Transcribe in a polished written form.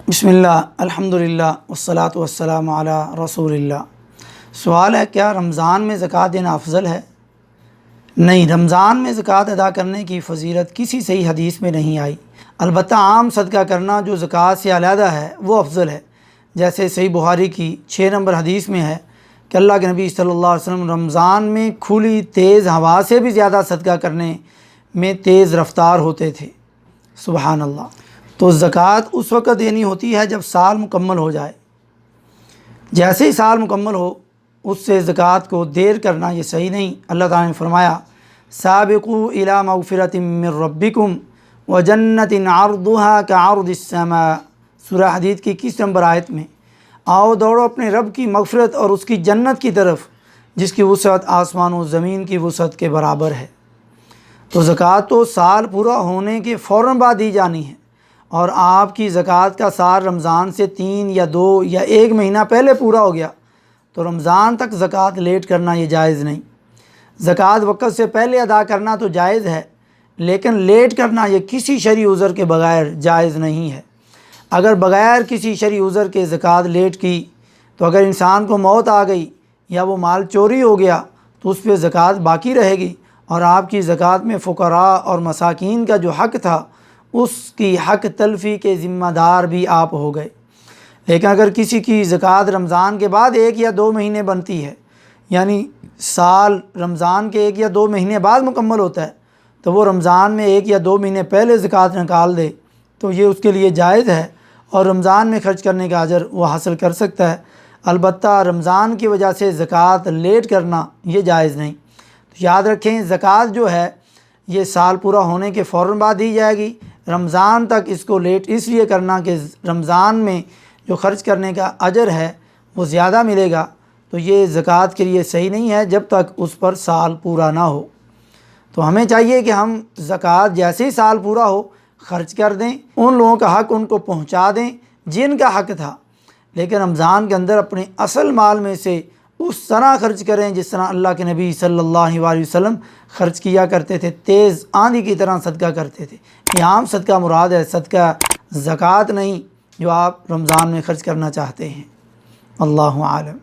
بسم اللہ الحمدللہ والصلاۃ والسلام علی رسول اللہ۔ سوال ہے، کیا رمضان میں زکوٰۃ دینا افضل ہے؟ نہیں، رمضان میں زکوٰۃ ادا کرنے کی فضیلت کسی صحیح حدیث میں نہیں آئی، البتہ عام صدقہ کرنا جو زکوٰۃ سے علیحدہ ہے وہ افضل ہے، جیسے صحیح بخاری کی 6 نمبر حدیث میں ہے کہ اللہ کے نبی صلی اللہ علیہ وسلم رمضان میں کھلی تیز ہوا سے بھی زیادہ صدقہ کرنے میں تیز رفتار ہوتے تھے۔ سبحان اللہ۔ تو زکوٰۃ اس وقت دینی ہوتی ہے جب سال مکمل ہو جائے، جیسے ہی سال مکمل ہو اس سے زکوٰۃ کو دیر کرنا یہ صحیح نہیں۔ اللہ تعالیٰ نے فرمایا سابقوا الی مغفرۃ من ربکم وجنۃ عرضھا کعرض السماء، سورہ حدید کی 21 نمبر آیت میں، آؤ دوڑو اپنے رب کی مغفرت اور اس کی جنت کی طرف جس کی وسعت آسمان و زمین کی وسعت کے برابر ہے۔ تو زکوٰۃ تو سال پورا ہونے کے فوراً بعد دی جانی ہے، اور آپ کی زکوٰۃ کا سال رمضان سے 3 یا 2 یا 1 مہینہ پہلے پورا ہو گیا تو رمضان تک زکوٰۃ لیٹ کرنا یہ جائز نہیں۔ زکوٰۃ وقت سے پہلے ادا کرنا تو جائز ہے، لیکن لیٹ کرنا یہ کسی شرعی عذر کے بغیر جائز نہیں ہے۔ اگر بغیر کسی شرعی عذر کے زکوٰۃ لیٹ کی تو اگر انسان کو موت آ گئی یا وہ مال چوری ہو گیا تو اس پہ زکوٰۃ باقی رہے گی، اور آپ کی زکوٰۃ میں فقراء اور مساکین کا جو حق تھا اس کی حق تلفی کے ذمہ دار بھی آپ ہو گئے۔ لیکن اگر کسی کی زکوٰۃ رمضان کے بعد 1 یا 2 مہینے بنتی ہے، یعنی سال رمضان کے 1 یا 2 مہینے بعد مکمل ہوتا ہے، تو وہ رمضان میں 1 یا 2 مہینے پہلے زکوٰۃ نکال دے تو یہ اس کے لیے جائز ہے، اور رمضان میں خرچ کرنے کا اجر وہ حاصل کر سکتا ہے۔ البتہ رمضان کی وجہ سے زکوٰۃ لیٹ کرنا یہ جائز نہیں۔ تو یاد رکھیں، زکوٰۃ جو ہے یہ سال پورا ہونے کے فوراً بعد دی جائے گی۔ رمضان تک اس کو لیٹ اس لیے کرنا کہ رمضان میں جو خرچ کرنے کا اجر ہے وہ زیادہ ملے گا، تو یہ زکوٰۃ کے لیے صحیح نہیں ہے جب تک اس پر سال پورا نہ ہو۔ تو ہمیں چاہیے کہ ہم زکوٰۃ جیسے ہی سال پورا ہو خرچ کر دیں، ان لوگوں کا حق ان کو پہنچا دیں جن کا حق تھا، لیکن رمضان کے اندر اپنے اصل مال میں سے اس طرح خرچ کریں جس طرح اللہ کے نبی صلی اللہ علیہ وسلم خرچ کیا کرتے تھے، تیز آندھی کی طرح صدقہ کرتے تھے۔ یہ عام صدقہ مراد ہے، صدقہ زکوٰۃ نہیں جو آپ رمضان میں خرچ کرنا چاہتے ہیں۔ اللہ عالم۔